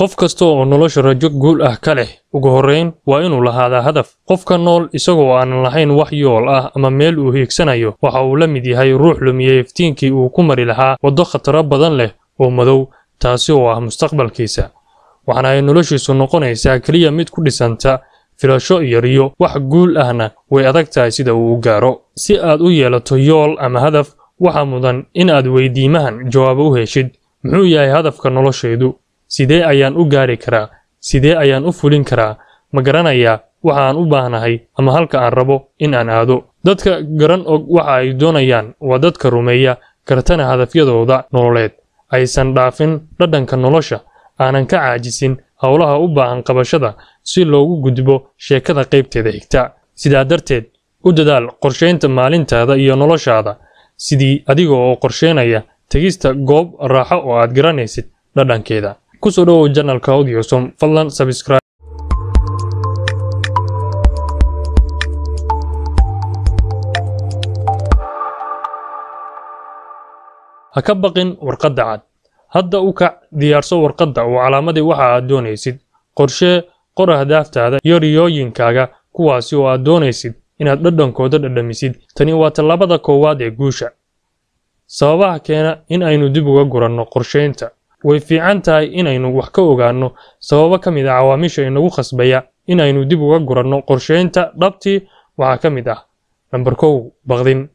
qof kasta oo nolosha rajo guul ah ka leh ugu horeyn waa inuu lahaado hadaf. qofka nool isagoo aan lahayn wax yool ah ama meel uu hiigsanayo waxa uu la mid yahay ruux lumiyay iftiinkii uu ku mari lahaa waddo khatar badan leh oo madow, taasi oo ah mustaqbalkiisa. waxaana ay noloshiisu noqonaysaa kaliya mid ku dhisanta filasho iyo riyo. wax guul ahna way adag tahay sida uu u gaaro. si aad u yeelato yool ama hadaf, waxa mudan in aad weydiimahan jawaabo u heshid. muxuu yahay hadafka noloshaydu? sidee ayaan u gaari karaa? sidee ayaan u fulin karaa? ma garanayaa waxa aan u baahnahay ama halka aan rabo in aan aado? dadka garan og waxa ay doonayaan waa dadka rumeeya kartana hadafyadooda nololeed, aysan dhaafin dhadhanka nolosha, aanan ka caajisin howlaha u baahan qabashada si loogu gudbo sheekada qaybteeda xigta. sidaa darteed u dadaal qorsheynta maalintaada iyo noloshaada sidii adiga oo qorsheynaya tegista goob raaxo oo aad garanaysid dhadhankeeda. kusoo dhawow channelka Audiosom, fadlan subscribe. ha ka baqin warqadda cad. hadda u kac, diyaarso warqadda oo calaamadii waxa aad doonaysid. qorshee qor ahdaaftaada iyo riyooyinkaaga kuwaasi oo aad doonaysid inaad dhadhankooda dhadhamisid. tani waa tallaabada koowaad ee guusha. sababaha keena in aynu dib uga guranno qorsheynta. way fiican tahay in aynu wax ka ogaanno sababo ka mid ah cawaamisha inagu khasbaya in aynu dib uga guranno qorsheynta dhabtii. waxaa ka mid ah number 1, baqdin.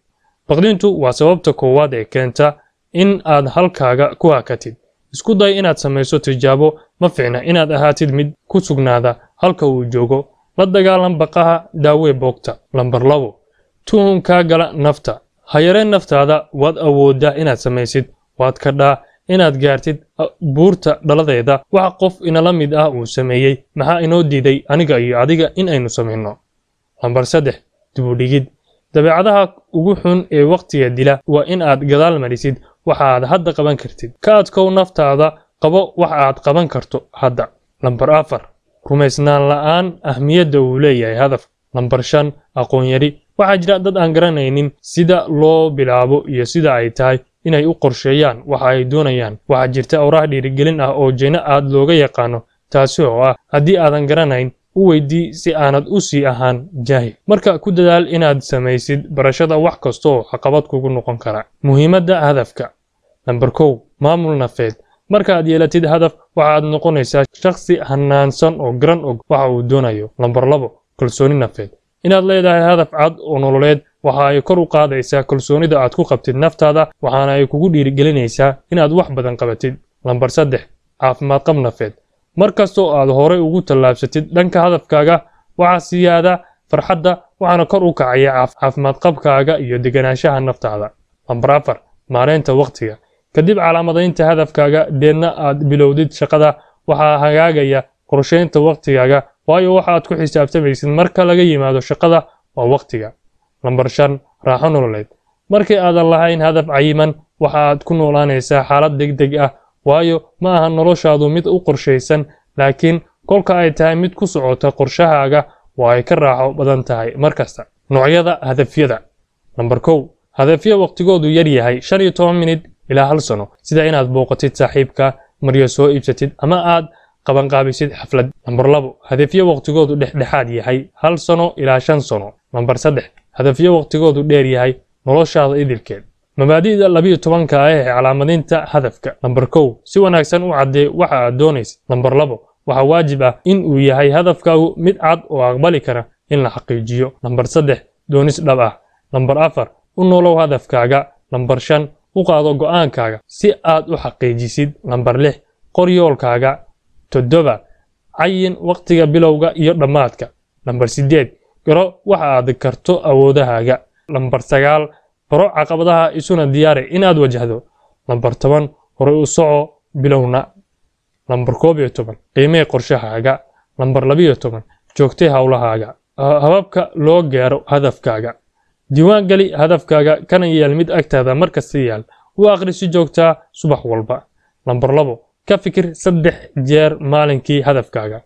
baqdintu waa sababta koowaad ee keenta in aad halkaaga ku hakatid. isku day inaad samayso tijaabo. ma fiicna inaad ahaatid mid ku sugnaada halka uu joogo. la dagaalan baqaha, daawee boogta. number 2, tuhunkaa gala nafta. ha yareen naftaada. waad awooddaa inaad samaysid. waad kadhaa inaad gaartid buurta dhaladeeda. waxa qof inala mid ah uu sameeyey, maxaa inoo diiday aniga iyo adiga in aynu samayno? number 3, dib u dhigid. dabeecadaha ugu xun ee waqtiga dila waa in aad gadaal marisid waxa aad hadda qaban kartid. ka adkow naftaada, qabo waxa aad qaban karto hadda. number 4, rumaysnaan la'aan ahmiyadda uu leeyahay hadaf. number 5, aqoon yari. waxaa jira dad aan garanaynin sida loo bilaabo iyo sida ay tahay inay u qorsheeyaan waxa ay doonayaan. waxaa jirta awraah dhiirigelin ah oo jina aad looga yaqaano, taasi oo ah haddii aadan garanayn u weydii si aanad u sii ahaan jaahil. marka ku dadaal inaad samaysid barashada wax kasta oo caqabad kugu noqon kara. muhiimadda hadafka. number 1, maamul nafeed. marka aad yeelatid hadaf waxaad noqonaysaa shakhsi hanaansan oo garan og waxa uu doonayo. number 2, kalsooni nafeed. inaad leedahay hadaf cad oo nololeed waxa ay kor u qaadaysaa kalsoonida aad ku qabtid naftaada, waxaana ay kugu dhiirigelinaysaa inaad wax badan qabatid. number 3, caafimaad qab nafeed. markastoo aad horey ugu tallaabsatid dhanka hadafkaaga waxaa siyaada farxadda, waxaana kor u kacaya caafimaad qabkaaga iyo deganaanshaha naftaada. number 4, maareynta waqtiga. kadib calaamadaynta hadafkaaga deedna aad bilowdid shaqada, waxaa hagaagaya qorsheynta waqtigaaga, waayo waxaad ku xisaabtamaysid marka laga yimaado shaqada waa waqtiga. number 5, raaxo nololeed. markii aadan lahayn hadaf cayiman waxaad ku noolaanaysaa xaalad degdeg ah, waayo ma aha noloshaadu mid u qorshaysan, laakiin kolka ay tahay mid ku socota qorshahaaga waa ay ka raaxo badan tahay markasta. noocyada hadafyada. number 1, hadafyo waqtigoodu yar yahay 15 minit ilaa 1 sano, sida inaad booqatid saaxiibka, maryo soo iibsatid ama aad qabanqaabisid xaflad. number 2, hadafyo waqtigoodu dhexdhexaad yahay 1 sano ilaa 5 sano. number 3, hadafyo waqtigoodu dheer yahay noloshaada idilkeed. mabaadi'da 12 ah ee calaamadinta hadafka. number 1, si wanaagsan u caddee waxa aad doonaysid. number 2, waxa waajib ah in uu yahay hadafkaagu mid cad oo aqbali kara in la xaqiijiyo. number 3, doonis dhab ah. number 4, u noolow hadafkaaga. number 5, u qaado go'aankaaga si aad u xaqiijisid. number 6, qor yoolkaaga. 7, cayin waqtiga bilowga iyo dhammaadka. number 8, garo waxa aad karto awoodahaaga. number 9, baro caqabadaha isuna diyaari inaad wajahdo. number 10, hore u soco bilowna. number 11, qiimee qorshahaaga. number 12, joogtee hawlahaaga. hababka loo gaaro hadafkaaga. diiwaan gali hadafkaaga kana yeel mid agtaada markasta yaal. u akhri si joogtaa subax walba. number 2, ka fikir 3 jeer maalinkii hadafkaaga.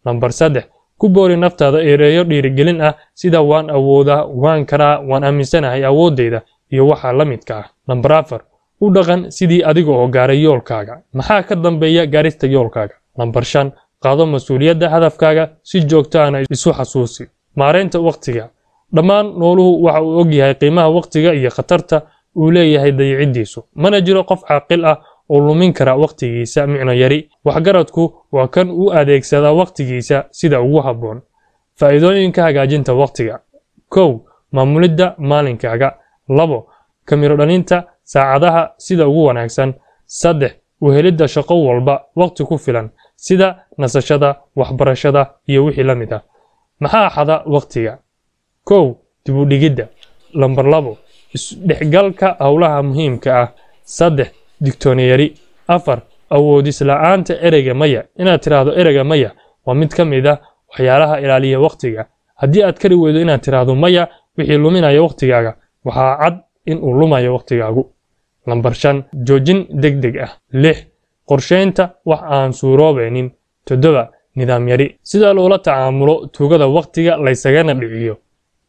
number 3, ku boori naftaada ereyo dhiirigelin ah sida waan awoodaa, waan karaa, waan aaminsanahay awoodeyda iyo waxa la midka ah. number 4, u dhaqan sidii adiga oo gaaray yoolkaaga. maxaa ka dambeeya gaarista yoolkaaga? Lambar 5 qaado mas'uuliyadda hadafkaaga si joogto ah isu xasuusi. Maareynta waqtiga. Dhammaan nooluhu waxa uu og yahay qiimaha waqtiga iyo khatarta uu leeyahay dayicidiisu. Mana jiro qof caaqil ah oo lumin kara waqtigiisa micno yari. Waxgaradku waa kan uu adeegsada waqtigiisa sida ugu habboon. Faa'iidooyinka hagaajinta waqtiga. 1. Maamulidda maalinkaaga. 2. Kamiro dhalinta saacadaha sida ugu wanaagsan. 3. U helidda shaqo walba waqti ku filan sida nasashada, waxbarashada iyo wixii la mid ah. Maxaa xada waqtiga? 1. Dib u dhigidda. Lambar 2. Isdhexgalka hawlaha muhiimka ah. 3. Digtooni yari. 4. Awoodis la'aanta ereyga maya. Inaad tiraahdo ereyga maya waa mid ka mid ah waxyaalaha ilaaliya waqtiga. Haddii aad kari weydo inaad tiraahdo maya wixii luminaya waqtigaaga, waxaa cad in uu lumayo waqtigaagu. Lambar 5. Joojin degdeg ah. 6. Qorsheynta wax aan suuroobaynin. 7. Nidaam yari. Sida loola tacaamulo tuugada waqtiga la isagana dhiciyo.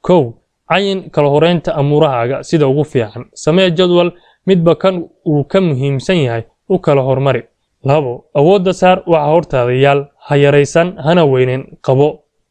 1. Cayin kala horeynta amuurahaaga sida ugu fiican. Samee jadwal midba kan uu ka muhiimsan yahay u kala hormari. 2. Awoodda saar waxa hortaada yaal, ha yaraysan hana weynin qabo.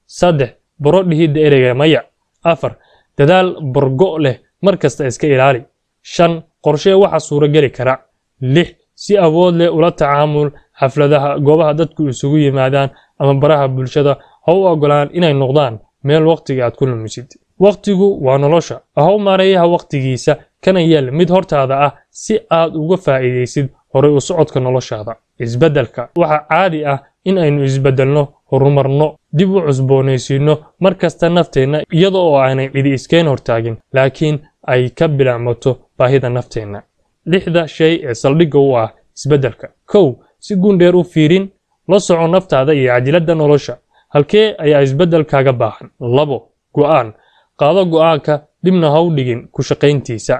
3. Baro dhihidda ereyga maya. 4. Dadaal bargo leh markasta iska ilaali. 5. Qorshee waxa suurageli kara. 6. Si awood leh ula tacaamul xafladaha, goobaha dadku isugu yimaadaan ama baraha bulshada. Ha u ogolaan inay noqdaan meel waqtiga aad ku lumisid. Waqtigu waa nolosha. Ha u maareeyaha waqtigiisa kana yeel mid hortaada ah si aad uga faa'iideysid horay u socodka noloshaada. Isbeddelka. Waxa caadi ah in aynu isbeddelno, horumarno, dib u cusboonaysiino markasta nafteena iyada oo aanay cidi iskeen hortaagin, laakiin ay ka bilaamato baahida nafteena. 6 shay ee saldhigga u ah isbeddelka. 1. Si gundheer u fiirin, la soco naftaada iyo cajiladda nolosha. Halkee ayaa isbeddelkaaga baahan? 2. Go'aan. Qaado go'aanka dibna ha u dhigin ku shaqayntiisa.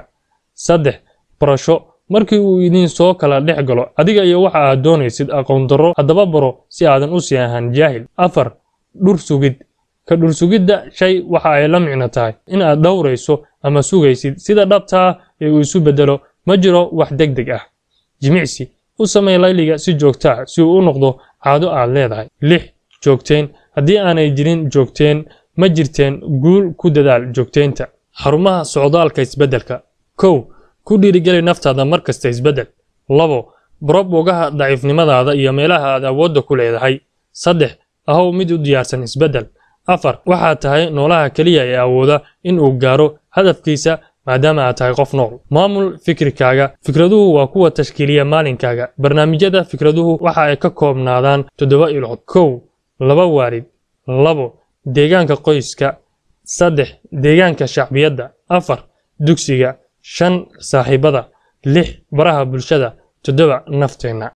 3. Barasho. Markii uu idin soo kala dhex galo adiga iyo waxa aad doonaysid aqoon darro, haddaba baro si aadan u sii ahaan jaahil. 4. Dhur sugid. Ka dhur sugidda shay waxa ay la micno tahay in aad dhowrayso ama sugaysid sida dhabta ah ee uu isu beddelo. Ma jiro wax degdeg ah. Jimicsi. U samee layliga si joogto ah si uu u noqdo caado aad leedahay. 6. Joogteyn. Haddii aanay jirin joogteyn, ma jirteen guul ku dadaal joogteynta. Xarumaha socdaalka isbeddelka. 1. Ku dhiirigeli naftaada markasta isbeddel. 2. Baro boogaha daciifnimadaada iyo meelaha aad awoodda ku leedahay. 3. Ahow mid u diyaarsan isbeddel. 4. Waxaad tahay noolaha keliya ee awooda in uu gaaro hadafkiisa maadaama aad tahay qof nool. Maamul fikirkaaga. Fikraduhu waa kuwa tashkiiliya maalinkaaga. Barnaamijyada fikraduhu waxa ay ka koobnaadaan 7 ilood. 1. 2 waalid. 2. Deegaanka qoyska. 3. Deegaanka shacbiyadda. 4. Dugsiga. 5. Saaxiibada. 6. Baraha bulshada. 7. Nafteena.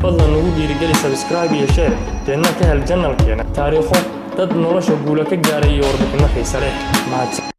fadlan nagu dhiirigeli subscribe iyo share deena ka hel channelkeena taariikho dad nolosha guula ka gaaray iyo warbixino xiiso leh.